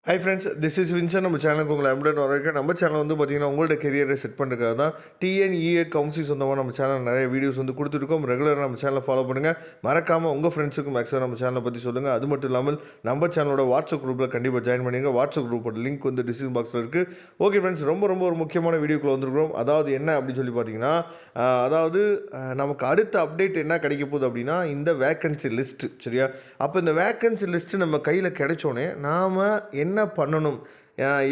High friends, this is Vinson. நம்ம சேனலுக்கு உங்களை அப்டேட் வரவேற்கிறேன். நம்ம சேனல் வந்து பார்த்தீங்கன்னா உங்களோட கெரியரை செட் பண்ணுறதுக்காக தான் டிஎன்இஏ கவுன்சில் சொந்தமாக நம்ம சேனல் நிறைய வீடியோஸ் வந்து கொடுத்துருக்கோம். ரெகுலராக நம்ம சேனலை ஃபாலோ பண்ணுங்கள். மறக்காமல் உங்கள் ஃப்ரெண்ட்ஸுக்கும் மேக்ஸிமம் நம்ம சேனலை பற்றி சொல்லுங்கள். அது மட்டும் இல்லாமல் நம்ம சேனலோட வாட்ஸ்அப் குரூப்பில் கண்டிப்பாக ஜாயின் பண்ணிங்க. வாட்ஸ்அப் குரூப்போட லிங்க் வந்து டிஸ்கிரிப்ஷன் பாக்ஸில் இருக்குது. ஓகே ஃப்ரெண்ட்ஸ், ரொம்ப ஒரு முக்கியமான வீடியோக்குள்ள வந்துருக்கிறோம். அதாவது என்ன அப்படின்னு சொல்லி பார்த்தீங்கன்னா, நமக்கு அடுத்த அப்டேட் என்ன கிடைக்க போகுது அப்படின்னா, இந்த வேக்கன்சி லிஸ்ட்டு. சரியா? அப்போ இந்த வேக்கன்சி லிஸ்ட்டு நம்ம கையில் கிடைச்சோன்னே நாம் என்ன பண்ணணும்,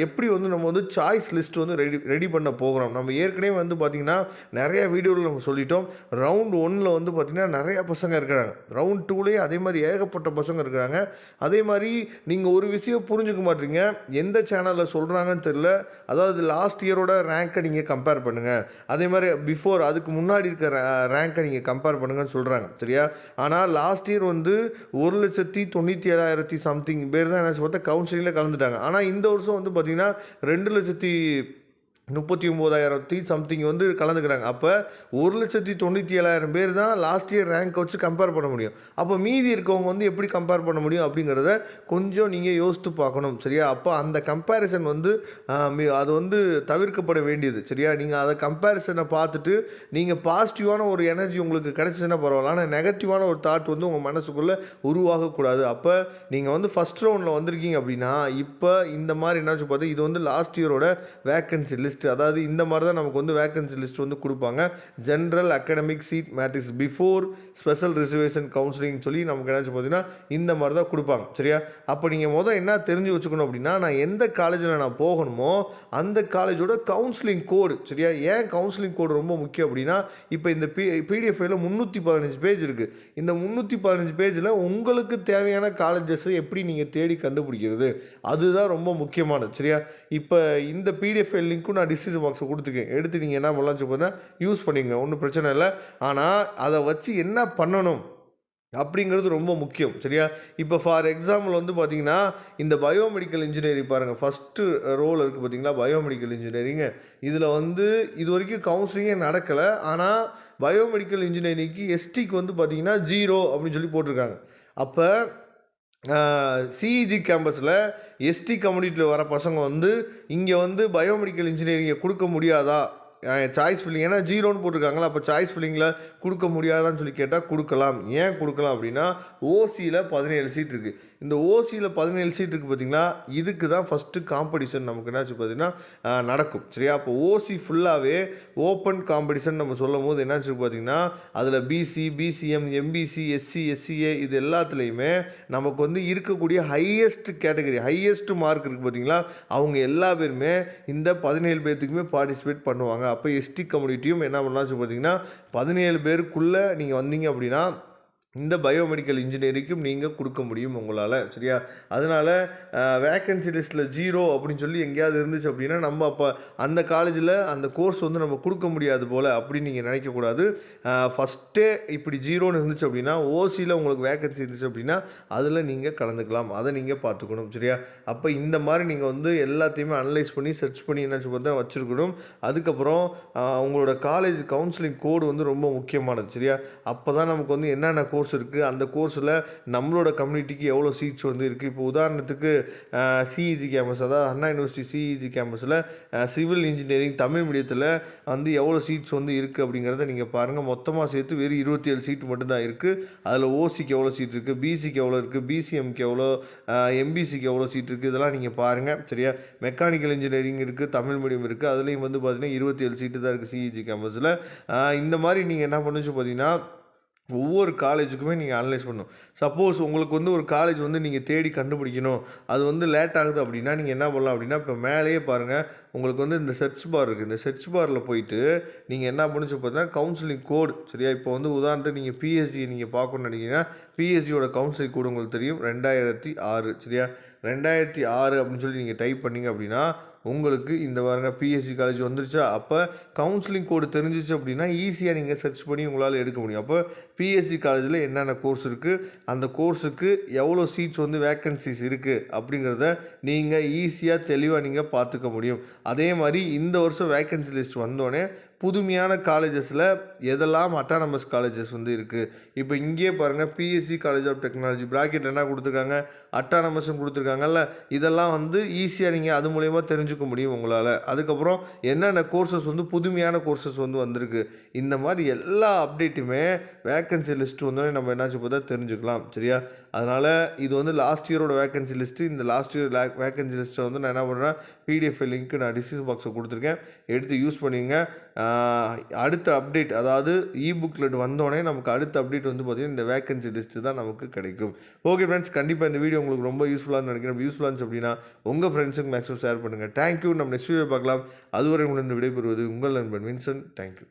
எப்படி வந்து நம்ம வந்து சாய்ஸ் லிஸ்ட் வந்து ரெடி பண்ண போகிறோம். நம்ம ஏற்கனவே வந்து பார்த்திங்கன்னா நிறைய வீடியோவில் நம்ம சொல்லிட்டோம். ரவுண்ட் 1ல் வந்து பார்த்திங்கன்னா நிறையா பசங்க இருக்கிறாங்க. ரவுண்ட் 2லேயே அதே மாதிரி ஏகப்பட்ட பசங்க இருக்கிறாங்க. அதே மாதிரி நீங்கள் ஒரு விஷயம் புரிஞ்சுக்க மாட்டீங்க, எந்த சேனலில் சொல்கிறாங்கன்னு தெரியல. அதாவது லாஸ்ட் இயரோட ரேங்க்கை நீங்கள் கம்பேர் பண்ணுங்கள், அதே மாதிரி பிஃபோர் அதுக்கு முன்னாடி இருக்கிற ரேங்க்கை நீங்கள் கம்பேர் பண்ணுங்கன்னு சொல்கிறாங்க. சரியா? ஆனால் லாஸ்ட் இயர் வந்து 1,97,000 சம்திங் பேர் தான் என்ன பார்த்தா கவுன்சிலிங்கில் கலந்துட்டாங்க. ஆனால் இந்த வருஷம் வந்து பார்த்தீங்கன்னா 2,39,000 சம்திங் வந்து கலந்துக்கிறாங்க. அப்போ 1,97,000 பேர் தான் லாஸ்ட் இயர் ரேங்க் வச்சு கம்பேர் பண்ண முடியும். அப்போ மீதி இருக்கவங்க வந்து எப்படி கம்பேர் பண்ண முடியும் அப்படிங்கிறத கொஞ்சம் நீங்கள் யோசித்து பார்க்கணும். சரியா? அப்போ அந்த கம்பேரிசன் வந்து அது வந்து தவிர்க்கப்பட வேண்டியது. சரியா? நீங்கள் அதை கம்பேரிசனை பார்த்துட்டு நீங்கள் பாசிட்டிவான ஒரு எனர்ஜி உங்களுக்கு கிடைச்சிச்சுன்னா பரவாயில்ல, ஆனால் நெகட்டிவான ஒரு தாட் வந்து உங்கள் மனசுக்குள்ளே உருவாகக்கூடாது. அப்போ நீங்கள் வந்து ஃபஸ்ட் ரவுண்டில் வந்திருக்கீங்க அப்படின்னா, இப்போ இந்த மாதிரி என்னாச்சு பார்த்தா இது வந்து லாஸ்ட் இயரோட வேக்கன்சி லிஸ்ட். அதாவது இந்த மாதிரி தான் நமக்கு வந்து வேக்கன்சி லிஸ்ட் வந்து கொடுப்பாங்க. General academic seat matrix before special reservation counselling சொல்லி நமக்கு என்னாச்சு பார்த்தீங்கன்னா இந்த மாதிரி தான் கொடுப்பாங்க. சரியா? அப்போ நீங்கள் என்ன தெரிஞ்சு வச்சுக்கணும் அப்படின்னா, நான் எந்த காலேஜில் நான் போகணுமோ அந்த காலேஜோட கவுன்சிலிங் கோடு. சரியா? ஏன் கவுன்சிலிங் கோடு ரொம்ப முக்கியம் அப்படின்னா, இப்போ இந்த பிடிஎஃப் ஃபைலில் 315 பேஜ் இருக்குது. இந்த 315 பேஜில் உங்களுக்கு தேவையான காலேஜஸை எப்படி நீங்கள் தேடி கண்டுபிடிக்கிறது, அதுதான் ரொம்ப முக்கியமானது. சரியா? இப்போ இந்த பிடிஎஃப் ஃபைல் லிங்க்கும் நான் டிஸ்கிரிப்ஷன் பாக்ஸை கொடுத்துருக்கேன். எடுத்து நீங்கள் என்ன பண்ணலாம்னு சொல்லி யூஸ் பண்ணிங்க, ஒன்றும் பிரச்சனை இல்லை. ஆனால் அதை வச்சு என்ன பண்ணணும் அப்படிங்கிறது ரொம்ப முக்கியம். சரியா? இப்போ ஃபார் எக்ஸாம்பிள் வந்து பார்த்தீங்கன்னா, இந்த பயோமெடிக்கல் இன்ஜினியரிங் பாருங்கள், ஃபஸ்ட்டு ரோல் இருக்குது பார்த்தீங்களா, பயோமெடிக்கல் இன்ஜினியரிங்கு. இதில் வந்து இது வரைக்கும் கவுன்சிலிங்கே நடக்கலை. ஆனால் பயோமெடிக்கல் இன்ஜினியரிங்க்கு எஸ்டிக்கு வந்து பார்த்தீங்கன்னா 0 அப்படின்னு சொல்லி போட்டிருக்காங்க. அப்போ சிஇஜி கேம்பஸில் எஸ்டி கம்யூனிட்டியில் வர பசங்க வந்து இங்கே வந்து பயோமெடிக்கல் இன்ஜினியரிங்கை கொடுக்க முடியாதா, சாய்ஸ் ஃபில்லிங், ஏன்னா 0ன்னு போட்டிருக்காங்களா, அப்போ சாய்ஸ் ஃபில்லிங்கில் கொடுக்க முடியாதான்னு சொல்லி கேட்டால் கொடுக்கலாம். ஏன் கொடுக்கலாம் அப்படின்னா, ஓசியில் 17 சீட் இருக்குது. இந்த ஓசியில் 17 சீட் இருக்குது பார்த்தீங்களா, இதுக்கு தான் ஃபஸ்ட்டு காம்படிஷன் நமக்கு என்னாச்சு பார்த்தீங்கன்னா நடக்கும். சரியா? அப்போ ஓசி ஃபுல்லாகவே ஓப்பன் காம்படிஷன் நம்ம சொல்லும் போது என்னாச்சு பார்த்தீங்கன்னா, அதில் BC, BCM, MBC, SC, SCA இது எல்லாத்துலேயுமே நமக்கு வந்து இருக்கக்கூடிய ஹையஸ்ட் கேட்டகரி, ஹையஸ்ட் மார்க் இருக்குது பார்த்தீங்களா, அவங்க எல்லா பேருமே இந்த 17 பேர்த்துக்குமே பார்ட்டிசிபேட் பண்ணுவாங்க. அப்போ எஸ்டி கம்யூனிட்டியும் என்ன பண்ணலாம்னு பார்த்தீங்கன்னா 17 பேருக்குள்ளே நீங்கள் வந்தீங்க அப்படின்னா இந்த பயோமெடிக்கல் இன்ஜினியரிங்கும் நீங்கள் கொடுக்க முடியும் உங்களால். சரியா? அதனால் வேக்கன்சி லிஸ்ட்டில் 0 அப்படின்னு சொல்லி எங்கேயாவது இருந்துச்சு அப்படின்னா, நம்ம அப்போ அந்த காலேஜில் அந்த கோர்ஸ் வந்து நம்ம கொடுக்க முடியாது போல் அப்படின்னு நீங்கள் நினைக்கக்கூடாது. ஃபஸ்ட்டே இப்படி 0ன்னு இருந்துச்சு அப்படின்னா, ஓசியில் உங்களுக்கு வேக்கன்சி இருந்துச்சு அப்படின்னா அதில் நீங்கள் கலந்துக்கலாம். அதை நீங்கள் பார்த்துக்கணும். சரியா? அப்போ இந்த மாதிரி நீங்கள் வந்து எல்லாத்தையுமே அனலைஸ் பண்ணி சர்ச் பண்ணி என்ன பார்த்தா வச்சுருக்கணும். அதுக்கப்புறம் உங்களோட காலேஜ் கவுன்சிலிங் கோடு வந்து ரொம்ப முக்கியமானது. சரியா? அப்போ தான் நமக்கு வந்து என்னென்ன கோர்ஸ் இருக்குது, அந்த கோர்ஸில் நம்மளோட கம்யூனிட்டிக்கு எவ்வளோ சீட்ஸ் வந்து இருக்குது. இப்போ உதாரணத்துக்கு சிஇஜி கேம்பஸ், அதாவது அண்ணா யூனிவர்சிட்டி சிஇஜி கேம்பஸில் சிவில் இன்ஜினியரிங் தமிழ் மீடியத்தில் வந்து எவ்வளோ சீட்ஸ் வந்து இருக்குது அப்படிங்கிறத நீங்கள் பாருங்கள். மொத்தமாக சேர்த்து வெறும் 27 சீட் மட்டும்தான் இருக்குது. அதில் ஓசிக்கு எவ்வளோ சீட் இருக்குது, பிசிக்கு எவ்வளோ இருக்குது, பிசிஎம்க்கு எவ்வளோ, எம்பிசிக்கு எவ்வளோ சீட் இருக்குது, இதெல்லாம் நீங்கள் பாருங்கள். சரியா? மெக்கானிக்கல் இன்ஜினியரிங் இருக்குது, தமிழ் மீடியம் இருக்குது, அதுலேயும் வந்து பார்த்தீங்கன்னா 27 சீட்டு தான் இருக்குது சிஇஜி கேம்பஸில். இந்த மாதிரி நீங்கள் என்ன பண்ணுச்சு பார்த்தீங்கன்னா ஒவ்வொரு காலேஜுக்குமே நீங்கள் அனலைஸ் பண்ணணும். சப்போஸ் உங்களுக்கு வந்து ஒரு காலேஜ் வந்து நீங்கள் தேடி கண்டுபிடிக்கணும், அது வந்து லேட் ஆகுது அப்படின்னா நீங்கள் என்ன பண்ணலாம் அப்படின்னா, இப்போ மேலேயே பாருங்கள், உங்களுக்கு வந்து இந்த சர்ச் பார் இருக்குது. இந்த சர்ச் பாரில் போயிட்டு நீங்கள் என்ன பண்ணுச்சு பார்த்தீங்கன்னா கவுன்சிலிங் கோடு. சரியா? இப்போ வந்து உதாரணத்துக்கு நீங்கள் பிஎஸ்சி நீங்கள் பார்க்கணுன்னு நினைக்கிறீங்கன்னா, பிஎஸ்சியோட கவுன்சிலிங் கோடு உங்களுக்கு தெரியும், 2006. சரியா? 2006 அப்படின்னு சொல்லி நீங்கள் டைப் பண்ணிங்க அப்படின்னா உங்களுக்கு இந்த பாருங்க பிஎஸ்சி காலேஜ் வந்துருச்சா. அப்போ கவுன்சிலிங் கோடு தெரிஞ்சிச்சு அப்படின்னா ஈஸியாக நீங்கள் சர்ச் பண்ணி உங்களால் எடுக்க முடியும். அப்போ பிஎஸ்சி காலேஜில் என்னென்ன கோர்ஸ் இருக்குது, அந்த கோர்ஸுக்கு எவ்வளோ சீட்ஸ் வந்து வேக்கன்சிஸ் இருக்குது அப்படிங்கிறத நீங்கள் ஈஸியாக தெளிவாக நீங்கள் பார்த்துக்க முடியும். அதே மாதிரி இந்த வருஷம் வேக்கன்சி லிஸ்ட் வந்தோடனே புதுமையான காலேஜஸில் எதெல்லாம் அட்டானமஸ் காலேஜஸ் வந்து இருக்குது. இப்போ இங்கேயே பாருங்கள், PSC college of technology bracket என்ன கொடுத்துருக்காங்க, அட்டானமஸ்ன்னு கொடுத்துருக்காங்கல்ல. இதெல்லாம் வந்து ஈஸியாக நீங்கள் அது மூலயமா தெரிஞ்சுக்க முடியும் உங்களால். அதுக்கப்புறம் என்னென்ன கோர்சஸ் வந்து புதுமையான கோர்சஸ் வந்து வந்திருக்கு, இந்த மாதிரி எல்லா அப்டேட்டுமே வேக்கன்சி லிஸ்ட்டு வந்தோடனே நம்ம என்னாச்சு பார்த்தா தெரிஞ்சுக்கலாம். சரியா? அதனால் இது வந்து லாஸ்ட் இயரோட வேக்கன்சி லிஸ்ட்டு. இந்த லாஸ்ட் இயர் வேக்கன்சி லிஸ்ட்டை வந்து நான் என்ன பண்ணுறேன், பிடிஎஃப் லிங்க்கு நான் டிஸ்கிரிப்ஷன் பாக்ஸில் கொடுத்துருக்கேன், எடுத்து யூஸ் பண்ணிங்க. அடுத்த அப்டேட், அதாவது புக்லெட் வந்தோடனே நமக்கு அடுத்த அப்டேட் வந்து பார்த்திங்கன்னா இந்த வேக்கன்சி லிஸ்ட்டு தான் நமக்கு கிடைக்கும். ஓகே ஃப்ரெண்ட்ஸ், கண்டிப்பாக இந்த வீடியோ உங்களுக்கு ரொம்ப யூஸ்ஃபுல்லாக நினைக்கிறேன். யூஸ்ஃபுல்லாக இருந்துச்சு அப்படின்னா உங்கள் ஃப்ரெண்ட்ஸுக்கு மேக்ஸிமம் ஷேர் பண்ணுங்கள். தேங்க்யூ. நம்ம நெக்ஸ்ட் வீடியோ பார்க்கலாம். அதுவரை உங்களுக்கு விடைபெறுவது உங்கள் நண்பன் வின்சென்ட். தேங்க்யூ.